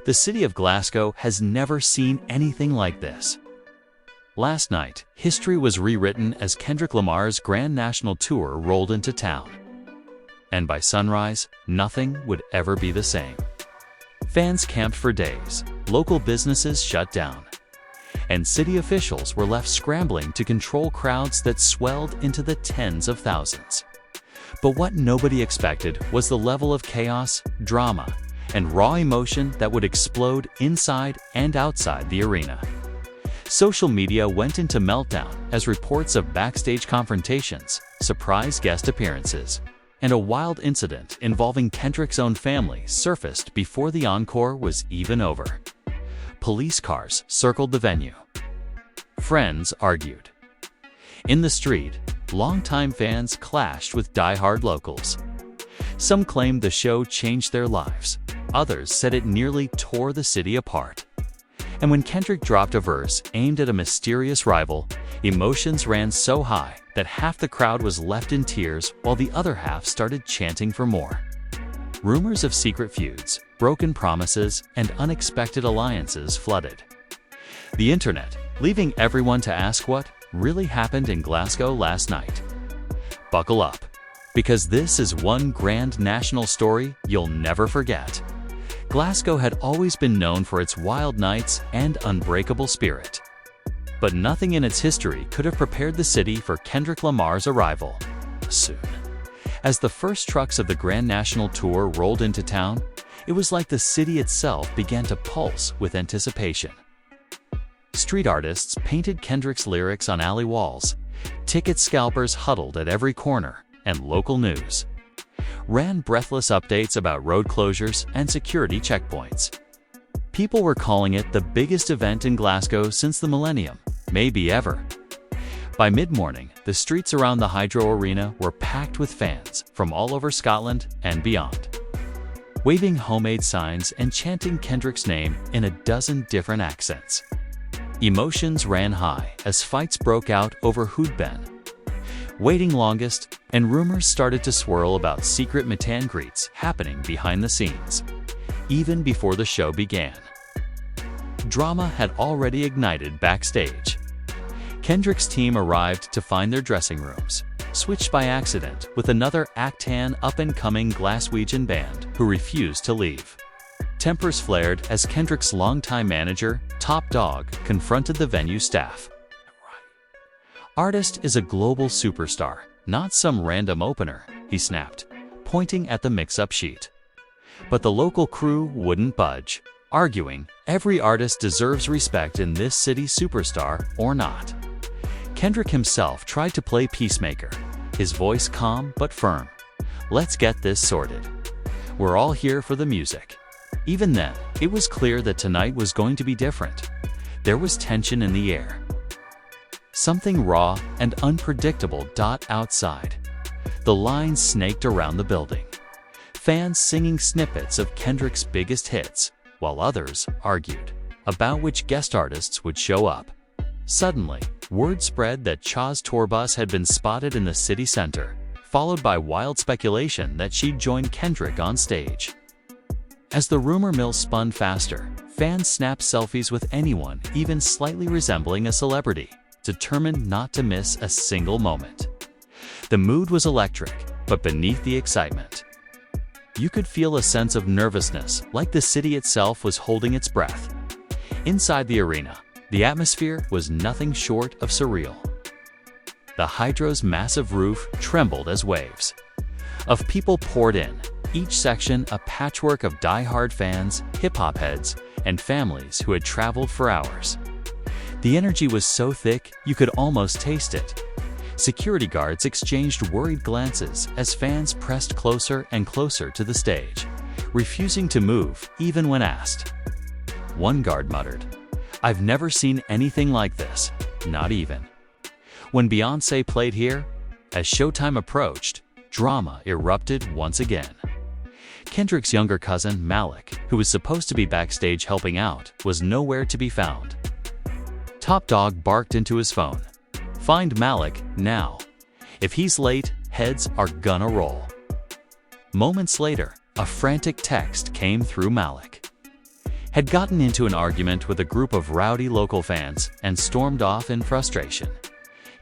The city of Glasgow has never seen anything like this. Last night, history was rewritten as Kendrick Lamar's Grand National Tour rolled into town. And by sunrise, nothing would ever be the same. Fans camped for days, local businesses shut down, and city officials were left scrambling to control crowds that swelled into the tens of thousands. But what nobody expected was the level of chaos, drama, and raw emotion that would explode inside and outside the arena. Social media went into meltdown as reports of backstage confrontations, surprise guest appearances, and a wild incident involving Kendrick's own family surfaced before the encore was even over. Police cars circled the venue. Friends argued. In the street, longtime fans clashed with die-hard locals. Some claimed the show changed their lives. Others said it nearly tore the city apart. And when Kendrick dropped a verse aimed at a mysterious rival, emotions ran so high that half the crowd was left in tears while the other half started chanting for more. Rumors of secret feuds, broken promises, and unexpected alliances flooded the internet, leaving everyone to ask what really happened in Glasgow last night. Buckle up, because this is one grand national story you'll never forget. Glasgow had always been known for its wild nights and unbreakable spirit. But nothing in its history could have prepared the city for Kendrick Lamar's arrival soon. As the first trucks of the Grand National Tour rolled into town, it was like the city itself began to pulse with anticipation. Street artists painted Kendrick's lyrics on alley walls, ticket scalpers huddled at every corner, and local news ran breathless updates about road closures and security checkpoints. People were calling it the biggest event in Glasgow since the millennium, maybe ever. By mid-morning, the streets around the Hydro Arena were packed with fans from all over Scotland and beyond, waving homemade signs and chanting Kendrick's name in a dozen different accents. Emotions ran high as fights broke out over who'd been waiting longest, and rumors started to swirl about secret meet and greets happening behind the scenes, even before the show began. Drama had already ignited backstage. Kendrick's team arrived to find their dressing rooms switched by accident with another Actan up-and-coming Glaswegian band who refused to leave. Tempers flared as Kendrick's longtime manager, Top Dog, confronted the venue staff. "Artist is a global superstar, not some random opener," he snapped, pointing at the mix-up sheet. But the local crew wouldn't budge, arguing, every artist deserves respect in this city, superstar or not. Kendrick himself tried to play peacemaker, his voice calm but firm. "Let's get this sorted. We're all here for the music." Even then, it was clear that tonight was going to be different. There was tension in the air. Something raw and unpredictable outside. The lines snaked around the building. Fans singing snippets of Kendrick's biggest hits, while others argued about which guest artists would show up. Suddenly, word spread that Cha's tour bus had been spotted in the city center, followed by wild speculation that she'd join Kendrick on stage. As the rumor mill spun faster, fans snapped selfies with anyone even slightly resembling a celebrity, determined not to miss a single moment. The mood was electric, but beneath the excitement, you could feel a sense of nervousness, like the city itself was holding its breath. Inside the arena, the atmosphere was nothing short of surreal. The Hydro's massive roof trembled as waves of people poured in, each section a patchwork of die-hard fans, hip-hop heads, and families who had traveled for hours. The energy was so thick you could almost taste it. Security guards exchanged worried glances as fans pressed closer and closer to the stage, refusing to move even when asked. One guard muttered, "I've never seen anything like this, not even." When Beyoncé played here, as showtime approached, drama erupted once again. Kendrick's younger cousin, Malik, who was supposed to be backstage helping out, was nowhere to be found. Top Dog barked into his phone, "Find Malik now. If he's late, heads are gonna roll." Moments later, a frantic text came through Malik. had gotten into an argument with a group of rowdy local fans and stormed off in frustration.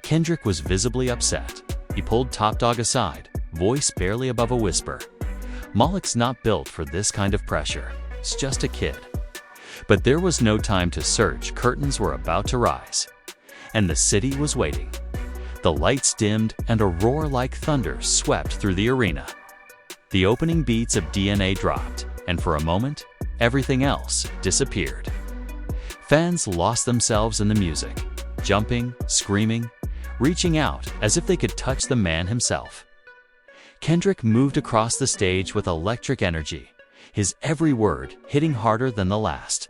Kendrick was visibly upset. He pulled Top Dog aside, voice barely above a whisper. "Malik's not built for this kind of pressure. He's just a kid." But there was no time to search. Curtains were about to rise, and the city was waiting. The lights dimmed and a roar like thunder swept through the arena. The opening beats of DNA dropped, and for a moment, everything else disappeared. Fans lost themselves in the music, jumping, screaming, reaching out as if they could touch the man himself. Kendrick moved across the stage with electric energy, his every word hitting harder than the last.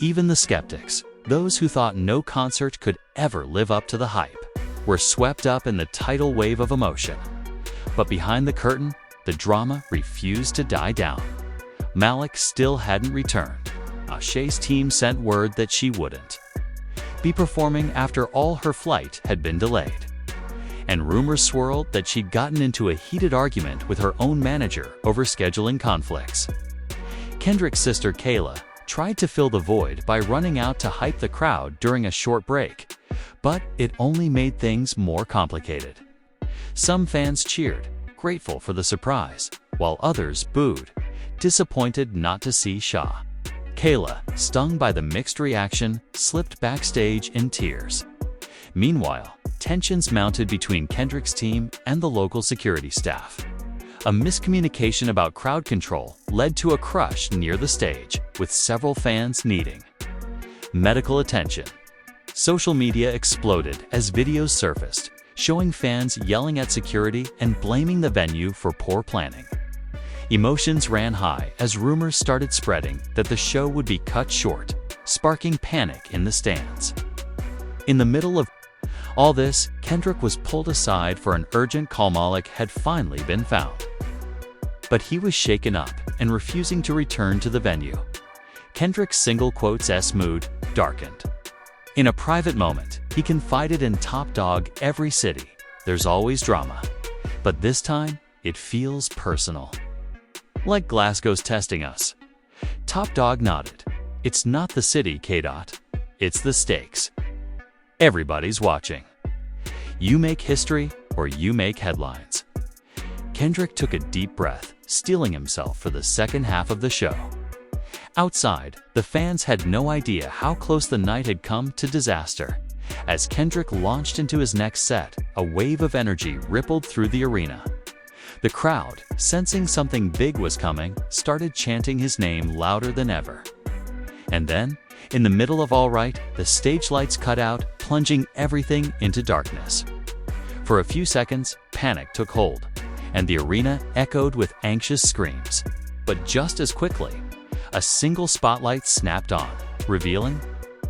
Even the skeptics, those who thought no concert could ever live up to the hype, were swept up in the tidal wave of emotion. But behind the curtain, the drama refused to die down. Malik still hadn't returned. Shay's team sent word that she wouldn't be performing after all her flight had been delayed. And rumors swirled that she'd gotten into a heated argument with her own manager over scheduling conflicts. Kendrick's sister Kayla tried to fill the void by running out to hype the crowd during a short break, but it only made things more complicated. Some fans cheered, grateful for the surprise, while others booed, disappointed not to see Shah. Kayla, stung by the mixed reaction, slipped backstage in tears. Meanwhile, tensions mounted between Kendrick's team and the local security staff. A miscommunication about crowd control led to a crush near the stage, with several fans needing medical attention. Social media exploded as videos surfaced, showing fans yelling at security and blaming the venue for poor planning. Emotions ran high as rumors started spreading that the show would be cut short, sparking panic in the stands. In the middle of all this, Kendrick was pulled aside for an urgent call. Malik had finally been found, but he was shaken up and refusing to return to the venue. Kendrick's single quotes S mood darkened. In a private moment, he confided in Top Dog, "Every city, there's always drama, but this time it feels personal. Like Glasgow's testing us." Top Dog nodded. "It's not the city, K-Dot. It's the stakes. Everybody's watching. You make history or you make headlines." Kendrick took a deep breath, steeling himself for the second half of the show. Outside, the fans had no idea how close the night had come to disaster. As Kendrick launched into his next set, a wave of energy rippled through the arena. The crowd, sensing something big was coming, started chanting his name louder than ever. And then, in the middle of All Right, the stage lights cut out, plunging everything into darkness. For a few seconds, panic took hold, and the arena echoed with anxious screams. But just as quickly, a single spotlight snapped on, revealing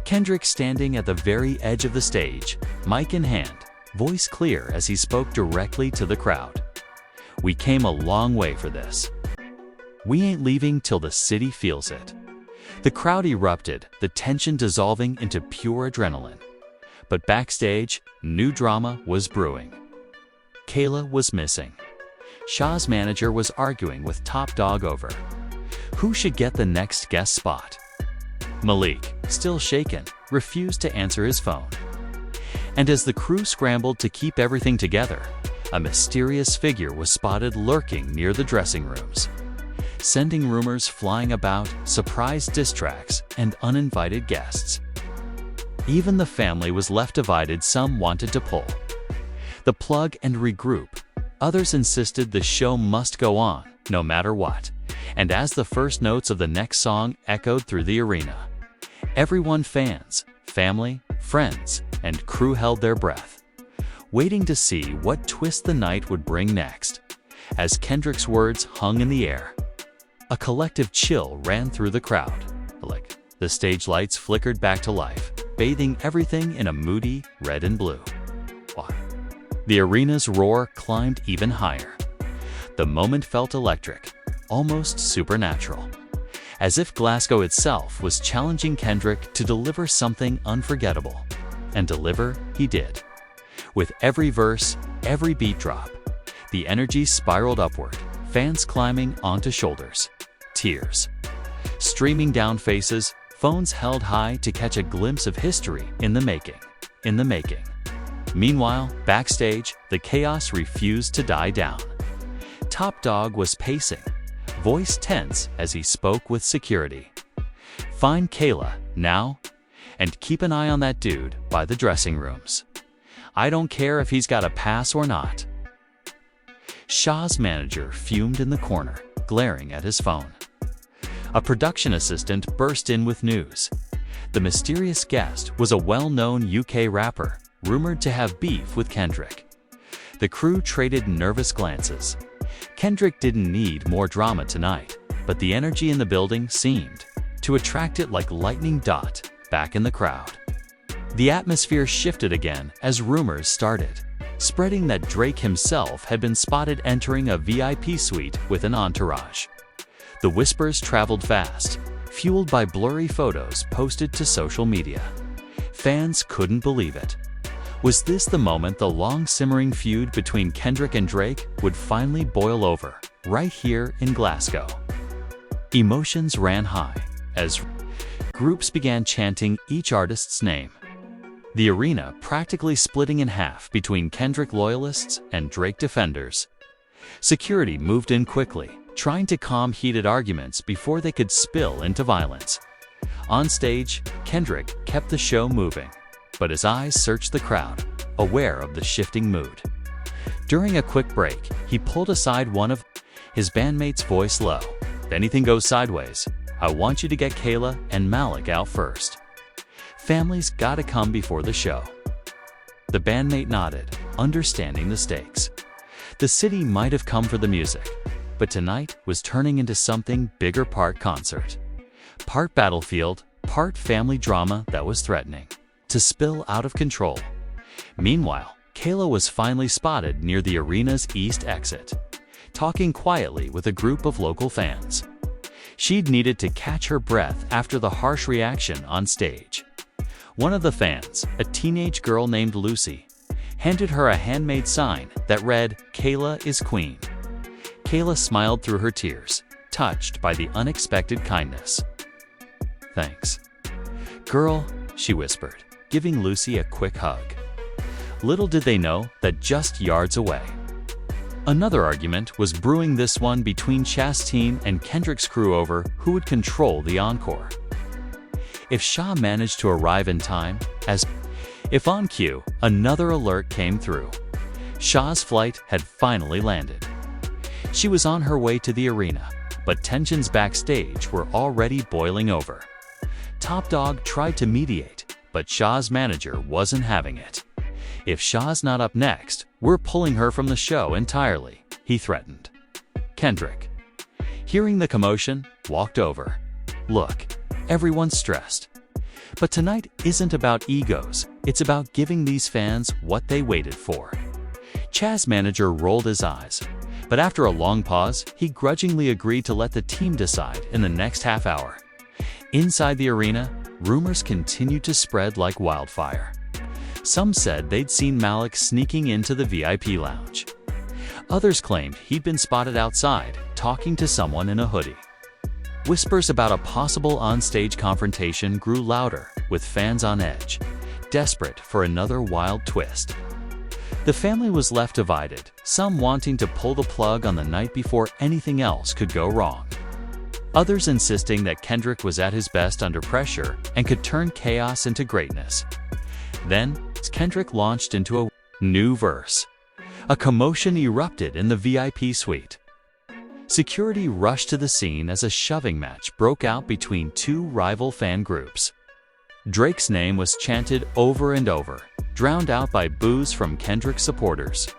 Kendrick standing at the very edge of the stage, mic in hand, voice clear as he spoke directly to the crowd. "We came a long way for this. We ain't leaving till the city feels it." The crowd erupted, the tension dissolving into pure adrenaline. But backstage, new drama was brewing. Kayla was missing. Shah's manager was arguing with Top Dog over who should get the next guest spot. Malik, still shaken, refused to answer his phone. And as the crew scrambled to keep everything together, a mysterious figure was spotted lurking near the dressing rooms, sending rumors flying about, surprise diss tracks, and uninvited guests. Even the family was left divided. Some wanted to pull the plug and regroup. Others insisted the show must go on, no matter what. And as the first notes of the next song echoed through the arena, everyone, fans, family, friends, and crew held their breath, waiting to see what twist the night would bring next. As Kendrick's words hung in the air, a collective chill ran through the crowd. The stage lights flickered back to life, bathing everything in a moody red and blue. The arena's roar climbed even higher. The moment felt electric, almost supernatural, as if Glasgow itself was challenging Kendrick to deliver something unforgettable. And deliver he did. With every verse, every beat drop, the energy spiraled upward, fans climbing onto shoulders, tears streaming down faces, phones held high to catch a glimpse of history in the making. Meanwhile, backstage, the chaos refused to die down. Top Dog was pacing, voice tense as he spoke with security. "Find Kayla, now, and keep an eye on that dude by the dressing rooms. I don't care if he's got a pass or not." Shaw's manager fumed in the corner, glaring at his phone. A production assistant burst in with news. The mysterious guest was a well-known UK rapper, rumored to have beef with Kendrick. The crew traded nervous glances. Kendrick didn't need more drama tonight, but the energy in the building seemed to attract it like lightning dot back in the crowd. The atmosphere shifted again as rumors started, spreading that Drake himself had been spotted entering a VIP suite with an entourage. The whispers traveled fast, fueled by blurry photos posted to social media. Fans couldn't believe it. Was this the moment the long-simmering feud between Kendrick and Drake would finally boil over, right here in Glasgow? Emotions ran high as groups began chanting each artist's name. The arena practically splitting in half between Kendrick loyalists and Drake defenders. Security moved in quickly, trying to calm heated arguments before they could spill into violence. On stage, Kendrick kept the show moving, but his eyes searched the crowd, aware of the shifting mood. During a quick break, he pulled aside one of his bandmates' voice low. "If anything goes sideways, I want you to get Kayla and Malik out first. Family's gotta come before the show." The bandmate nodded, understanding the stakes. The city might have come for the music, but tonight was turning into something bigger, part concert, part battlefield, part family drama that was threatening to spill out of control. Meanwhile, Kayla was finally spotted near the arena's east exit, talking quietly with a group of local fans. She'd needed to catch her breath after the harsh reaction on stage. One of the fans, a teenage girl named Lucy, handed her a handmade sign that read, "Kayla is Queen." Kayla smiled through her tears, touched by the unexpected kindness. "Thanks, girl," she whispered, giving Lucy a quick hug. Little did they know that just yards away, another argument was brewing, this one between Chastain and Kendrick's crew over who would control the encore. If Shaw managed to arrive in time, if on cue, another alert came through. Shaw's flight had finally landed. She was on her way to the arena, but tensions backstage were already boiling over. Top Dog tried to mediate, but Shaw's manager wasn't having it. "If Shaw's not up next, we're pulling her from the show entirely," he threatened. Kendrick, hearing the commotion, walked over. "Look, everyone's stressed. But tonight isn't about egos, it's about giving these fans what they waited for." Chaz's manager rolled his eyes, but after a long pause, he grudgingly agreed to let the team decide in the next half hour. Inside the arena, rumors continued to spread like wildfire. Some said they'd seen Malik sneaking into the VIP lounge. Others claimed he'd been spotted outside, talking to someone in a hoodie. Whispers about a possible on-stage confrontation grew louder, with fans on edge, desperate for another wild twist. The family was left divided, some wanting to pull the plug on the night before anything else could go wrong. Others insisting that Kendrick was at his best under pressure and could turn chaos into greatness. Then, Kendrick launched into a new verse. A commotion erupted in the VIP suite. Security rushed to the scene as a shoving match broke out between two rival fan groups. Drake's name was chanted over and over, drowned out by boos from Kendrick's supporters.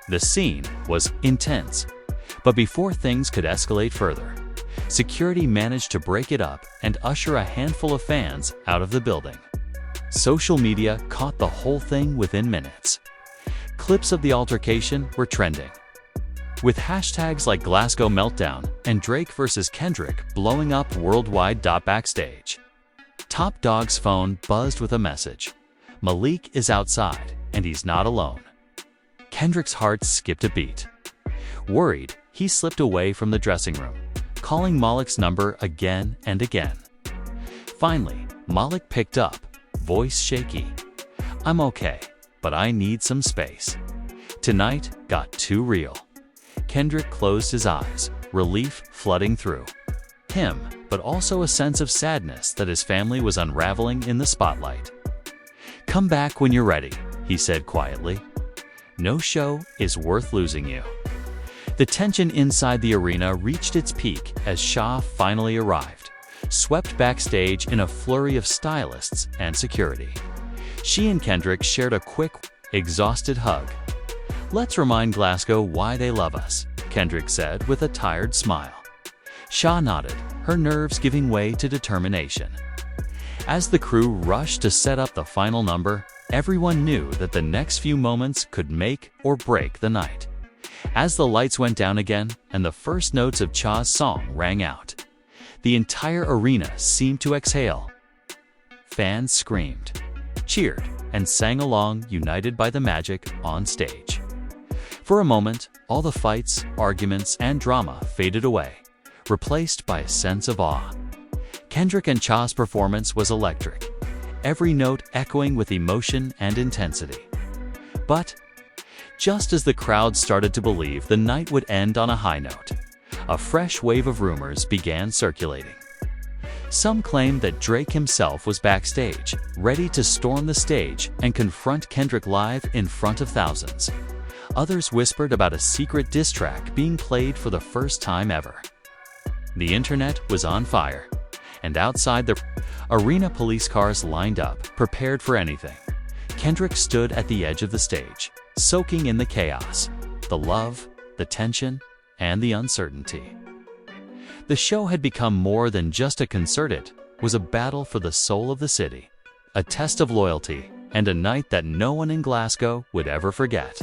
The scene was intense, but before things could escalate further, security managed to break it up and usher a handful of fans out of the building. Social media caught the whole thing within minutes. Clips of the altercation were trending, with hashtags like Glasgow Meltdown and Drake vs. Kendrick blowing up worldwide. Backstage, Top Dog's phone buzzed with a message. Malik is outside, and he's not alone. Kendrick's heart skipped a beat. Worried, he slipped away from the dressing room, calling Malik's number again and again. Finally, Malik picked up, voice shaky. "I'm okay, but I need some space." Tonight got too real. Kendrick closed his eyes, relief flooding through him, but also a sense of sadness that his family was unraveling in the spotlight. "Come back when you're ready," he said quietly. "No show is worth losing you." The tension inside the arena reached its peak as Shah finally arrived, swept backstage in a flurry of stylists and security. She and Kendrick shared a quick, exhausted hug. "Let's remind Glasgow why they love us," Kendrick said with a tired smile. Shah nodded, her nerves giving way to determination. As the crew rushed to set up the final number, everyone knew that the next few moments could make or break the night. As the lights went down again and the first notes of Cha's song rang out, the entire arena seemed to exhale. Fans screamed, cheered, and sang along, united by the magic on stage. For a moment, all the fights, arguments, and drama faded away, replaced by a sense of awe. Kendrick and Cha's performance was electric, every note echoing with emotion and intensity. But just as the crowd started to believe the night would end on a high note, a fresh wave of rumors began circulating. Some claimed that Drake himself was backstage, ready to storm the stage and confront Kendrick live in front of thousands. Others whispered about a secret diss track being played for the first time ever. The internet was on fire, and outside the arena, police cars lined up, prepared for anything. Kendrick stood at the edge of the stage, soaking in the chaos, the love, the tension, and the uncertainty. The show had become more than just a concert. It was a battle for the soul of the city, a test of loyalty, and a night that no one in Glasgow would ever forget.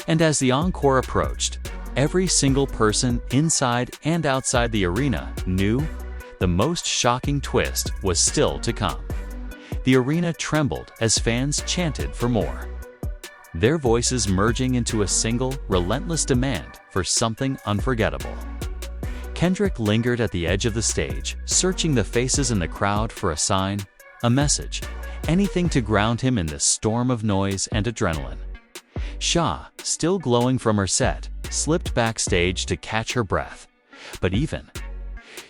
And as the encore approached, every single person inside and outside the arena knew the most shocking twist was still to come. The arena trembled as fans chanted for more, their voices merging into a single, relentless demand for something unforgettable. Kendrick lingered at the edge of the stage, searching the faces in the crowd for a sign, a message, anything to ground him in this storm of noise and adrenaline. Shah, still glowing from her set, slipped backstage to catch her breath. But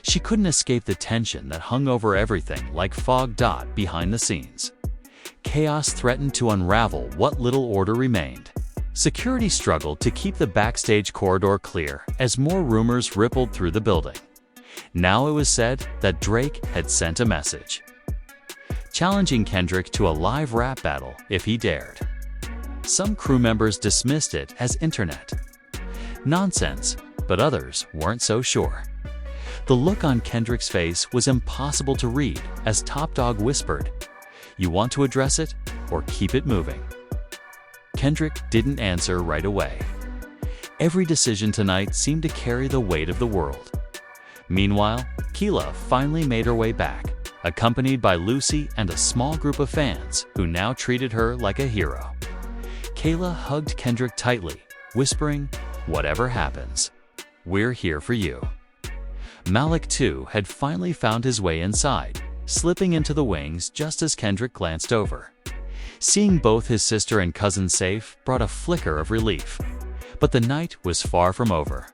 she couldn't escape the tension that hung over everything like fog behind the scenes. Chaos threatened to unravel what little order remained. Security struggled to keep the backstage corridor clear as more rumors rippled through the building. Now it was said that Drake had sent a message, challenging Kendrick to a live rap battle if he dared. Some crew members dismissed it as internet nonsense, but others weren't so sure. The look on Kendrick's face was impossible to read as Top Dog whispered, "You want to address it or keep it moving?" Kendrick didn't answer right away. Every decision tonight seemed to carry the weight of the world. Meanwhile, Keela finally made her way back, accompanied by Lucy and a small group of fans who now treated her like a hero. Kayla hugged Kendrick tightly, whispering, "Whatever happens, we're here for you." Malik, too, had finally found his way inside, slipping into the wings just as Kendrick glanced over. Seeing both his sister and cousin safe brought a flicker of relief. But the night was far from over.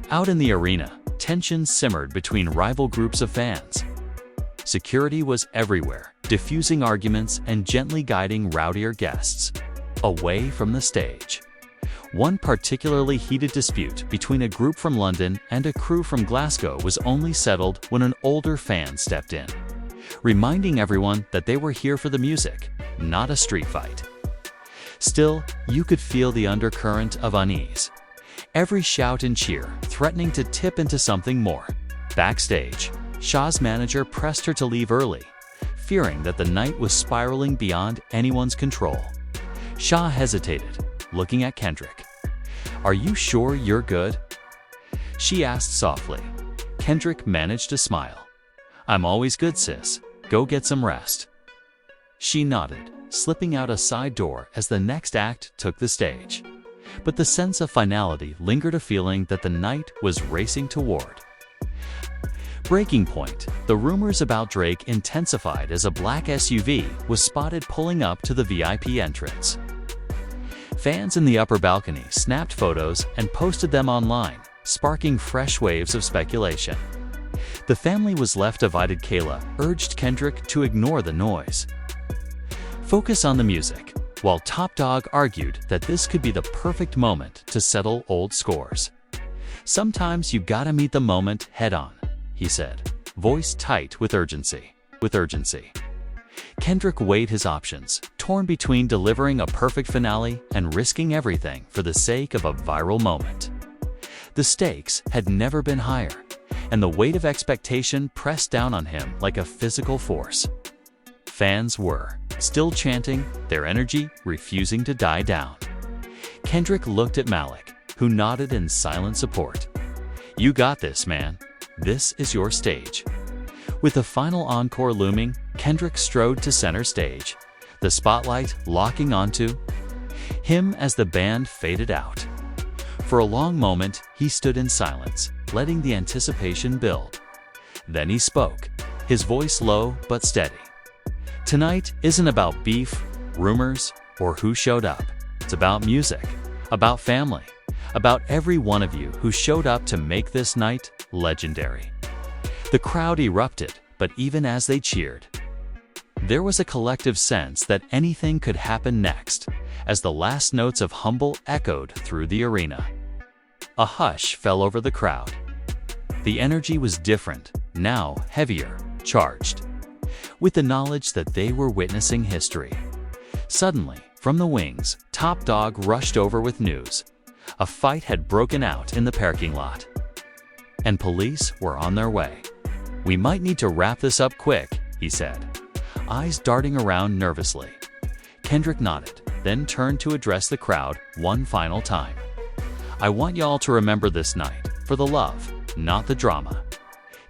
Out in the arena, tension simmered between rival groups of fans. Security was everywhere, diffusing arguments and gently guiding rowdier guests away from the stage. One particularly heated dispute between a group from London and a crew from Glasgow was only settled when an older fan stepped in, reminding everyone that they were here for the music, not a street fight. Still, you could feel the undercurrent of unease, every shout and cheer threatening to tip into something more. Backstage, Shah's manager pressed her to leave early, fearing that the night was spiraling beyond anyone's control. Shah hesitated, looking at Kendrick. "Are you sure you're good?" she asked softly. Kendrick managed to smile. "I'm always good, sis. Go get some rest." She nodded, slipping out a side door as the next act took the stage. But the sense of finality lingered, a feeling that the night was racing toward. Breaking point: the rumors about Drake intensified as a black SUV was spotted pulling up to the VIP entrance. Fans in the upper balcony snapped photos and posted them online, sparking fresh waves of speculation. The family was left divided. Kayla urged Kendrick to ignore the noise. Focus on the music, while Top Dawg argued that this could be the perfect moment to settle old scores. Sometimes you gotta meet the moment head-on, he said, voice tight with urgency. Kendrick weighed his options, torn between delivering a perfect finale and risking everything for the sake of a viral moment. The stakes had never been higher, and the weight of expectation pressed down on him like a physical force. Fans were still chanting, their energy refusing to die down. Kendrick looked at Malik, who nodded in silent support. "You got this, man. This is your stage." With the final encore looming, Kendrick strode to center stage, the spotlight locking onto him as the band faded out. For a long moment, he stood in silence, letting the anticipation build. Then he spoke, his voice low but steady. "Tonight isn't about beef, rumors, or who showed up. It's about music, about family, about every one of you who showed up to make this night legendary." The crowd erupted, but even as they cheered, there was a collective sense that anything could happen next, as the last notes of Humble echoed through the arena. A hush fell over the crowd. The energy was different, now heavier, charged, with the knowledge that they were witnessing history. Suddenly, from the wings, Top Dawg rushed over with news. A fight had broken out in the parking lot, and police were on their way. "We might need to wrap this up quick," he said, eyes darting around nervously. Kendrick nodded, then turned to address the crowd one final time. "I want y'all to remember this night for the love, not the drama.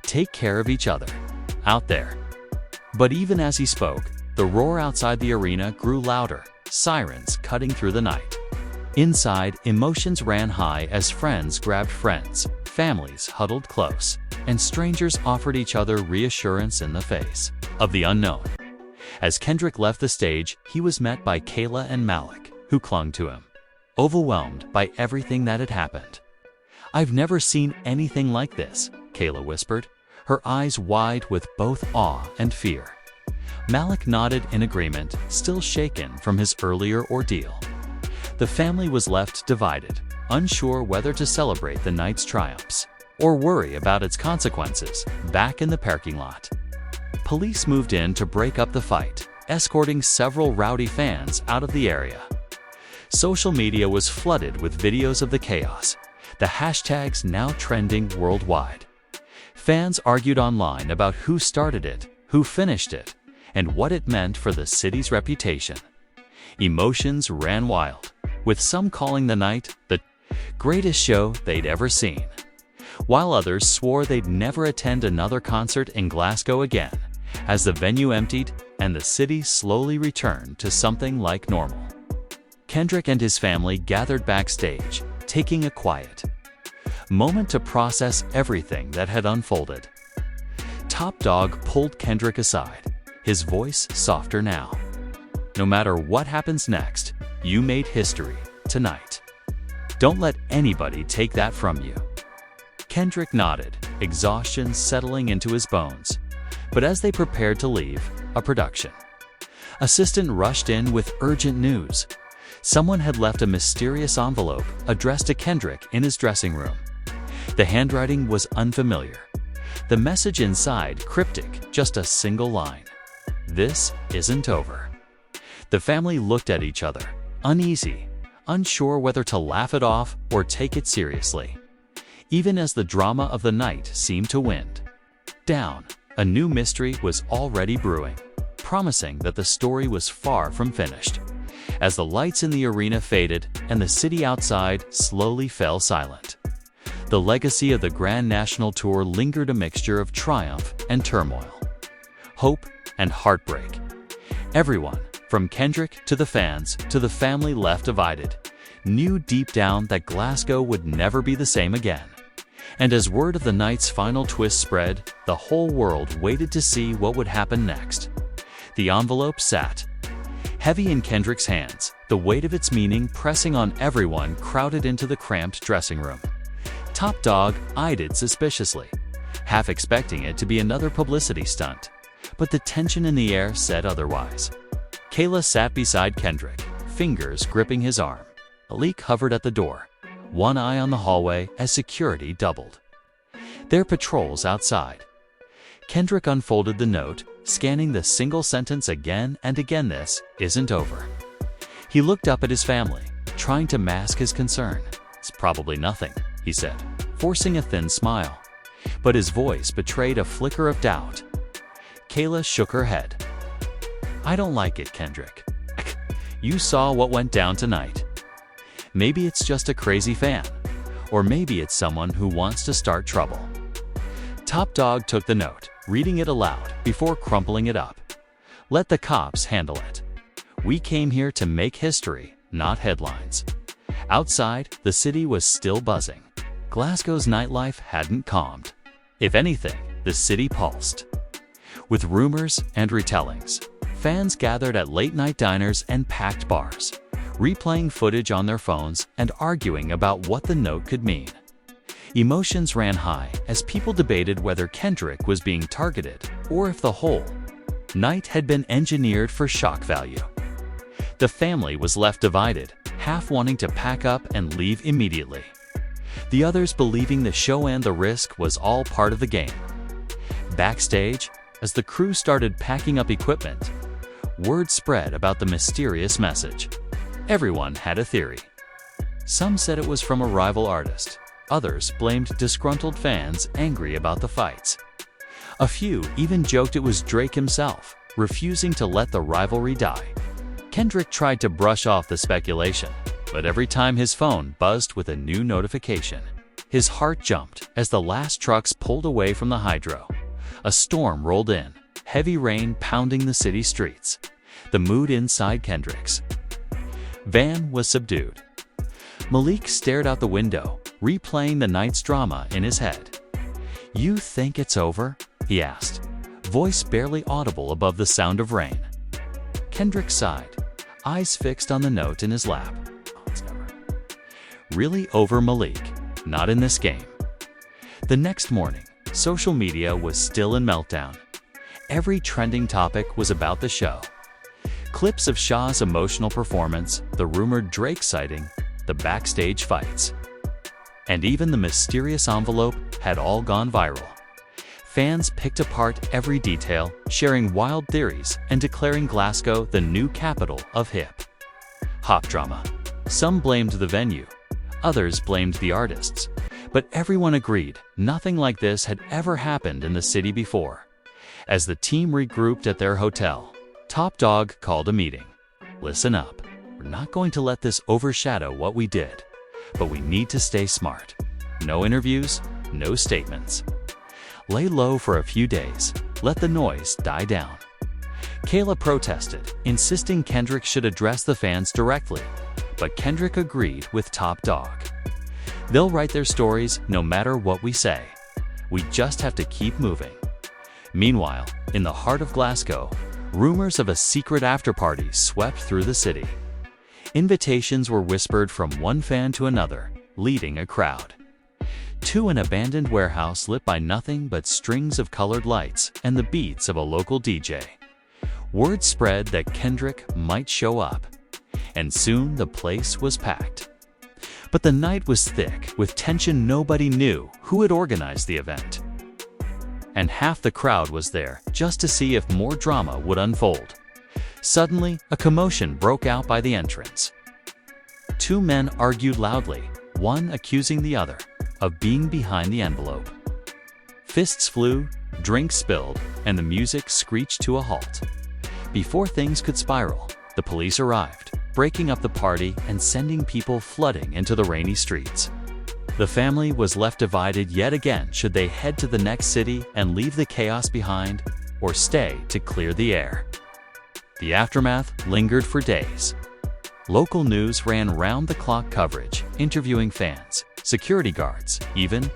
Take care of each other out there." But even as he spoke, the roar outside the arena grew louder, sirens cutting through the night. Inside, emotions ran high as friends grabbed friends, families huddled close, and strangers offered each other reassurance in the face of the unknown. As Kendrick left the stage, he was met by Kayla and Malik, who clung to him, overwhelmed by everything that had happened. "I've never seen anything like this," Kayla whispered, her eyes wide with both awe and fear. Malik nodded in agreement, still shaken from his earlier ordeal. The family was left divided, unsure whether to celebrate the night's triumphs or worry about its consequences back in the parking lot. Police moved in to break up the fight, escorting several rowdy fans out of the area. Social media was flooded with videos of the chaos, the hashtags now trending worldwide. Fans argued online about who started it, who finished it, and what it meant for the city's reputation. Emotions ran wild, with some calling the night the greatest show they'd ever seen, while others swore they'd never attend another concert in Glasgow again, as the venue emptied and the city slowly returned to something like normal. Kendrick and his family gathered backstage, taking a quiet moment to process everything that had unfolded. Top Dawg pulled Kendrick aside, his voice softer now. "No matter what happens next, you made history tonight. Don't let anybody take that from you." Kendrick nodded, exhaustion settling into his bones. But as they prepared to leave, a production assistant rushed in with urgent news. Someone had left a mysterious envelope addressed to Kendrick in his dressing room. The handwriting was unfamiliar, the message inside cryptic, just a single line: "This isn't over." The family looked at each other, uneasy, unsure whether to laugh it off or take it seriously. Even as the drama of the night seemed to wind down, a new mystery was already brewing, promising that the story was far from finished. As the lights in the arena faded and the city outside slowly fell silent, the legacy of the Grand National Tour lingered, a mixture of triumph and turmoil, hope and heartbreak. Everyone, from Kendrick to the fans to the family left divided, knew deep down that Glasgow would never be the same again. And as word of the night's final twist spread, the whole world waited to see what would happen next. The envelope sat heavy in Kendrick's hands, the weight of its meaning pressing on everyone crowded into the cramped dressing room. Top Dog eyed it suspiciously, half expecting it to be another publicity stunt, but the tension in the air said otherwise. Kayla sat beside Kendrick, fingers gripping his arm. Malik hovered at the door, one eye on the hallway as security doubled. Their patrols outside. Kendrick unfolded the note, scanning the single sentence again and again. This isn't over. He looked up at his family, trying to mask his concern. It's probably nothing, he said, forcing a thin smile. But his voice betrayed a flicker of doubt. Kayla shook her head. I don't like it, Kendrick. You saw what went down tonight. Maybe it's just a crazy fan, or maybe it's someone who wants to start trouble. Top Dog took the note, reading it aloud before crumpling it up. Let the cops handle it. We came here to make history, not headlines. Outside, the city was still buzzing. Glasgow's nightlife hadn't calmed. If anything, the city pulsed. With rumors and retellings, fans gathered at late-night diners and packed bars, replaying footage on their phones and arguing about what the note could mean. Emotions ran high as people debated whether Kendrick was being targeted or if the whole night had been engineered for shock value. The family was left divided, half wanting to pack up and leave immediately. The others believing the show and the risk was all part of the game. Backstage, as the crew started packing up equipment, word spread about the mysterious message. Everyone had a theory. Some said it was from a rival artist. Others blamed disgruntled fans angry about the fights. A few even joked it was Drake himself, refusing to let the rivalry die. Kendrick tried to brush off the speculation, but every time his phone buzzed with a new notification, his heart jumped as the last trucks pulled away from the hydro. A storm rolled in, heavy rain pounding the city streets. The mood inside Kendrick's van was subdued. Malik stared out the window, replaying the night's drama in his head. You think it's over? He asked, voice barely audible above the sound of rain. Kendrick sighed, eyes fixed on the note in his lap. Oh, it's never really over, Malik. Not in this game. The next morning, social media was still in meltdown. Every trending topic was about the show. Clips of Shah's emotional performance, the rumored Drake sighting, the backstage fights, and even the mysterious envelope had all gone viral. Fans picked apart every detail, sharing wild theories and declaring Glasgow the new capital of hip-hop drama. Some blamed the venue, others blamed the artists, but everyone agreed nothing like this had ever happened in the city before. As the team regrouped at their hotel, Top Dog called a meeting. Listen up. We're not going to let this overshadow what we did, but we need to stay smart. No interviews, no statements. Lay low for a few days. Let the noise die down. Kayla protested, insisting Kendrick should address the fans directly, but Kendrick agreed with Top Dog. They'll write their stories no matter what we say. We just have to keep moving. Meanwhile, in the heart of Glasgow, rumors of a secret after-party swept through the city. Invitations were whispered from one fan to another, leading a crowd. To an abandoned warehouse lit by nothing but strings of colored lights and the beats of a local DJ. Word spread that Kendrick might show up, and soon the place was packed. But the night was thick with tension. Nobody knew who had organized the event. And half the crowd was there just to see if more drama would unfold. Suddenly, a commotion broke out by the entrance. Two men argued loudly, one accusing the other of being behind the envelope. Fists flew, drinks spilled, and the music screeched to a halt. Before things could spiral, the police arrived, breaking up the party and sending people flooding into the rainy streets. The family was left divided yet again. Should they head to the next city and leave the chaos behind, or stay to clear the air? The aftermath lingered for days. Local news ran round-the-clock coverage, interviewing fans, security guards, even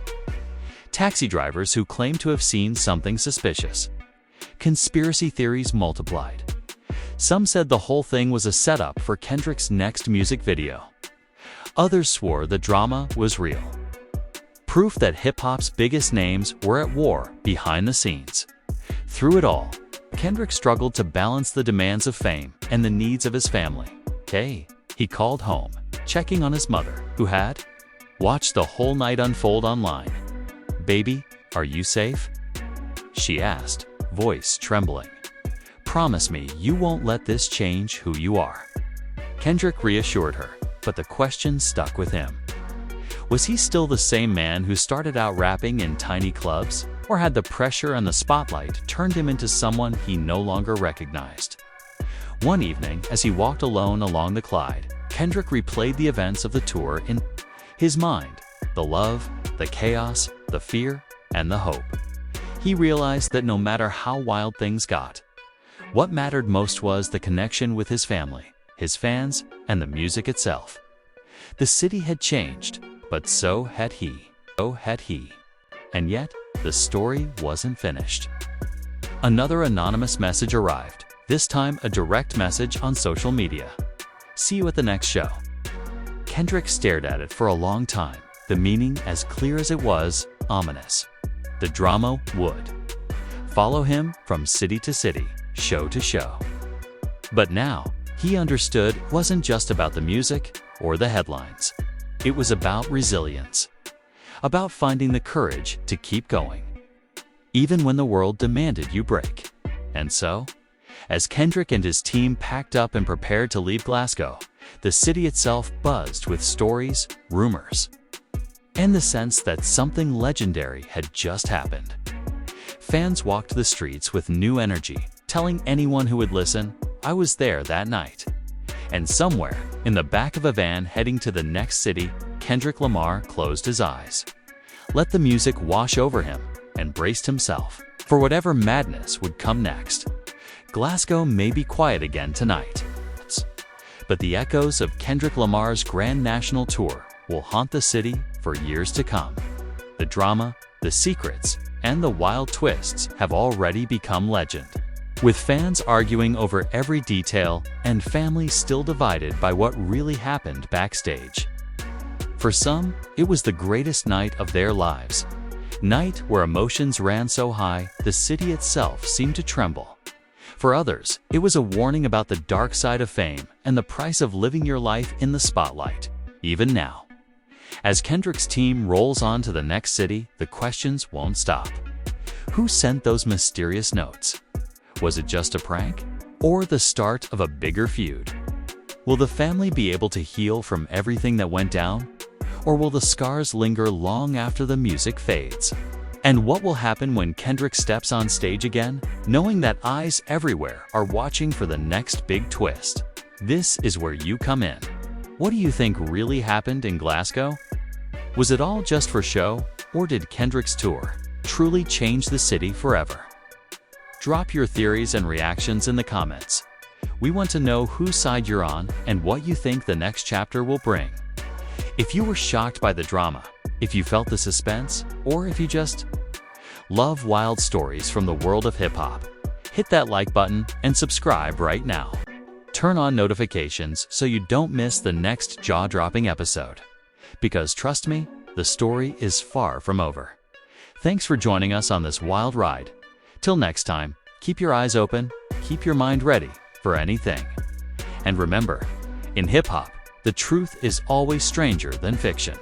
taxi drivers who claimed to have seen something suspicious. Conspiracy theories multiplied. Some said the whole thing was a setup for Kendrick's next music video. Others swore the drama was real. Proof that hip-hop's biggest names were at war behind the scenes. Through it all, Kendrick struggled to balance the demands of fame and the needs of his family. He called home, checking on his mother, who had watched the whole night unfold online. "Baby, are you safe?" she asked, voice trembling. "Promise me you won't let this change who you are." Kendrick reassured her, but the question stuck with him. Was he still the same man who started out rapping in tiny clubs, or had the pressure and the spotlight turned him into someone he no longer recognized? One evening, as he walked alone along the Clyde, Kendrick replayed the events of the tour in his mind, the love, the chaos, the fear, and the hope. He realized that no matter how wild things got, what mattered most was the connection with his family, his fans, and the music itself. The city had changed, but so had he. And yet, the story wasn't finished. Another anonymous message arrived, this time a direct message on social media. "See you at the next show." Kendrick stared at it for a long time, the meaning as clear as it was ominous. The drama would follow him from city to city, show to show. But now, he understood it wasn't just about the music or the headlines. It was about resilience, about finding the courage to keep going, even when the world demanded you break. And so, as Kendrick and his team packed up and prepared to leave Glasgow, the city itself buzzed with stories, rumors, and the sense that something legendary had just happened. Fans walked the streets with new energy, telling anyone who would listen, "I was there that night." And somewhere, in the back of a van heading to the next city, Kendrick Lamar closed his eyes, let the music wash over him, and braced himself for whatever madness would come next. Glasgow may be quiet again tonight, but the echoes of Kendrick Lamar's grand national tour will haunt the city for years to come. The drama, the secrets, and the wild twists have already become legend, with fans arguing over every detail and families still divided by what really happened backstage. For some, it was the greatest night of their lives, night where emotions ran so high the city itself seemed to tremble. For others, it was a warning about the dark side of fame and the price of living your life in the spotlight, even now. As Kendrick's team rolls on to the next city, the questions won't stop. Who sent those mysterious notes? Was it just a prank? Or the start of a bigger feud? Will the family be able to heal from everything that went down? Or will the scars linger long after the music fades? And what will happen when Kendrick steps on stage again, knowing that eyes everywhere are watching for the next big twist? This is where you come in. What do you think really happened in Glasgow? Was it all just for show, or did Kendrick's tour truly change the city forever? Drop your theories and reactions in the comments. We want to know whose side you're on and what you think the next chapter will bring. If you were shocked by the drama, if you felt the suspense, or if you just love wild stories from the world of hip-hop, hit that like button and subscribe right now. Turn on notifications so you don't miss the next jaw-dropping episode. Because trust me, the story is far from over. Thanks for joining us on this wild ride. Till next time, keep your eyes open, keep your mind ready for anything. And remember, in hip-hop, the truth is always stranger than fiction.